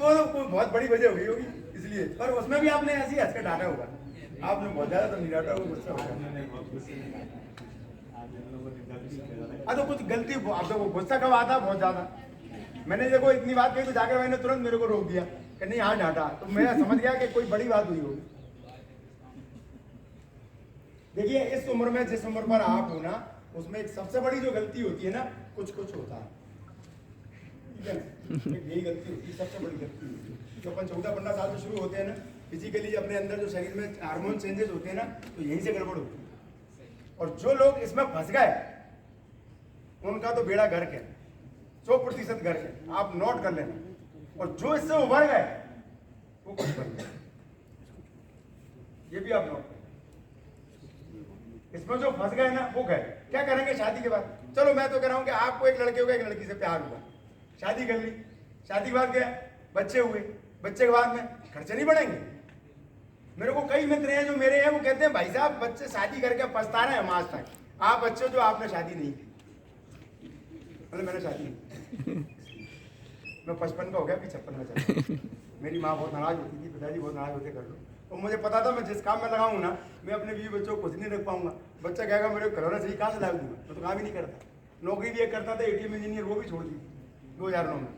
वो तो कोई बहुत बड़ी वजह हुई होगी इसलिए, पर उसमें भी आपने ऐसे ही हंस के डांटा होगा, आपने बहुत ज्यादा तो नहीं डांटा होगा, गुस्सा होगा। तो कुछ गलती, अब तो गुस्सा कब आता बहुत ज्यादा, मैंने देखो इतनी बात कही तो जाकर मैंने तुरंत मेरे को रोक दिया कि नहीं हाँ डांटा, तो मैं समझ गया कि कोई बड़ी बात हुई होगी। देखिए इस उम्र में जिस उम्र पर आप हो ना, उसमें एक सबसे बड़ी जो गलती होती है ना, कुछ कुछ होता है, ठीक है ना, यही गलती होती है, सबसे बड़ी गलती होती है। जो अपन 14-15 साल से शुरू होते हैं ना, फिजिकली अपने अंदर जो शरीर में हार्मोन चेंजेस होते हैं ना, तो यहीं से गड़बड़ होती है। और जो लोग इसमें फंस गए उनका तो बेड़ा गर्क है, 100% गर्क है, आप नोट कर लेना। और जो इससे उभर गए वो कुछ बन गए, ये भी आप नोट करें। इसमें जो फंस गए ना वो गए, क्या करेंगे शादी के बाद? चलो मैं तो कह रहा हूं कि आपको एक लड़के को एक लड़की से प्यार हुआ, शादी कर ली, शादी के बाद गया, बच्चे हुए, बच्चे के बाद में खर्चे नहीं बढ़ेंगे? मेरे को कई मित्र हैं जो मेरे हैं, वो कहते हैं भाई साहब बच्चे शादी करके पछता रहे हैं हम आज तक, आप बच्चे जो आपने शादी नहीं की। मतलब मैंने शादी नहीं, मैं 55 का हो गया, अभी 56 में चला। मेरी माँ बहुत नाराज होती थी, पिताजी बहुत नाराज होते कर लो, और मुझे पता था मैं जिस काम में लगाऊं ना, मैं अपने बीवी बच्चों को खुश नहीं रख पाऊंगा। बच्चा कहेगा मेरे को खिलौना चाहिए, कहाँ से ला दूंगा, मैं तो काम ही नहीं करता। नौकरी भी एक करता था ATM इंजीनियर, वो भी छोड़ दी 2009 में,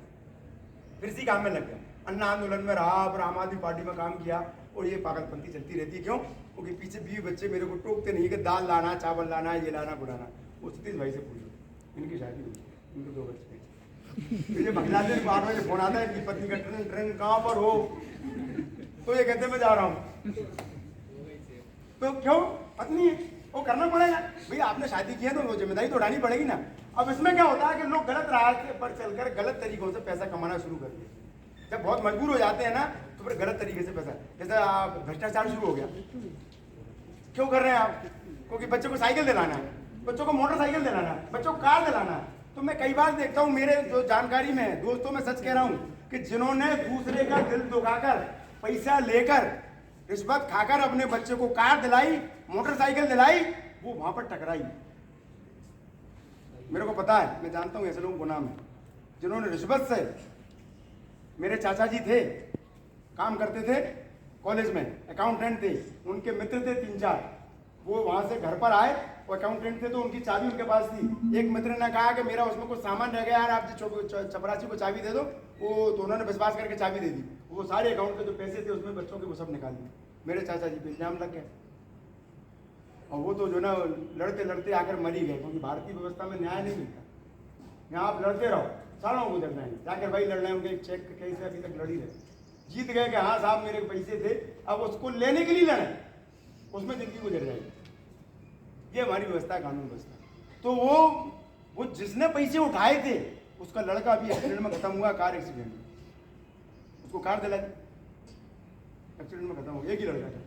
फिर इसी काम में लग गया। अन्ना आंदोलन में रहा, फिर आम आदमी पार्टी में काम किया, और ये पागलपंती चलती रहती है। क्यों? क्योंकि पीछे बीवी बच्चे मेरे को टोकते नहीं कि दाल लाना, चावल लाना, ये लाना बुलाना। वो सतीश भाई से पूछो, इनकी शादी हुई, इनको 2 बच्चे। मुझे भगलाते 12 बजे फोन आता है कि पत्नी का ट्रेन कहाँ पर हो, तो ये कहते मैं जा रहा हूँ। तो क्यों? पत्नी है, वो करना पड़ेगा भाई, आपने शादी की है तो वो जिम्मेदारी तो उठानी पड़ेगी ना। अब इसमें क्या होता है कि लोग गलत राह पर चलकर गलत तरीकों से पैसा कमाना शुरू कर दिए। जब बहुत मजबूर हो जाते हैं ना, तो फिर गलत तरीके से पैसा, जैसे आप भ्रष्टाचार शुरू हो गया। क्यों कर रहे हैं आप? क्योंकि बच्चों को साइकिल दिलाना है, बच्चों को मोटरसाइकिल दिलाना है, बच्चों को कार दिलाना है। तो मैं कई बार देखता हूँ, मेरे जो जानकारी में है दोस्तों, मैं सच कह रहा हूँ कि जिन्होंने दूसरे का दिल दुखाकर, पैसा लेकर, रिश्वत खाकर अपने बच्चे को कार दिलाई, मोटरसाइकिल दिलाई, वो वहां पर टकराई। मेरे को पता है, मैं जानता हूँ ऐसे लोगों को नाम है, जिन्होंने रिश्वत से, मेरे चाचा जी थे, काम करते थे कॉलेज में, अकाउंटेंट थे, उनके मित्र थे 3-4, वो वहां से घर पर आए, वो अकाउंटेंट थे तो उनकी चाबी उनके पास थी। एक मित्र ने कहा कि मेरा उसमें कुछ सामान रह गया यार, आप चपरासी को चाबी दे दो, वो तो उन्होंने विश्वास करके चाबी दे दी। वो सारे अकाउंट के जो पैसे थे उसमें बच्चों के वो सब निकाल दिए। मेरे चाचा जी पे इल्जाम लग गया, और वो तो जो ना लड़ते लड़ते आकर मर ही गए, क्योंकि भारतीय व्यवस्था में न्याय नहीं मिलता। यहाँ आप लड़ते रहो, सालों गुजर जाएंगे, जाकर भाई लड़ रहे हैं, उनके चेक केस अभी तक लड़ी रहे, जीत गए कि हाँ साहब मेरे पैसे थे, अब उसको लेने के लिए लड़े, उसमें जिंदगी गुजर जाएगी। ये हमारी व्यवस्था है, कानून व्यवस्था। तो वो जिसने पैसे उठाए थे, उसका लड़का अभी एक्सीडेंट में खत्म हुआ, कार एक्सीडेंट में, उसको कार दिला दी, एक्सीडेंट में खत्म हो गया, एक ही लड़का था।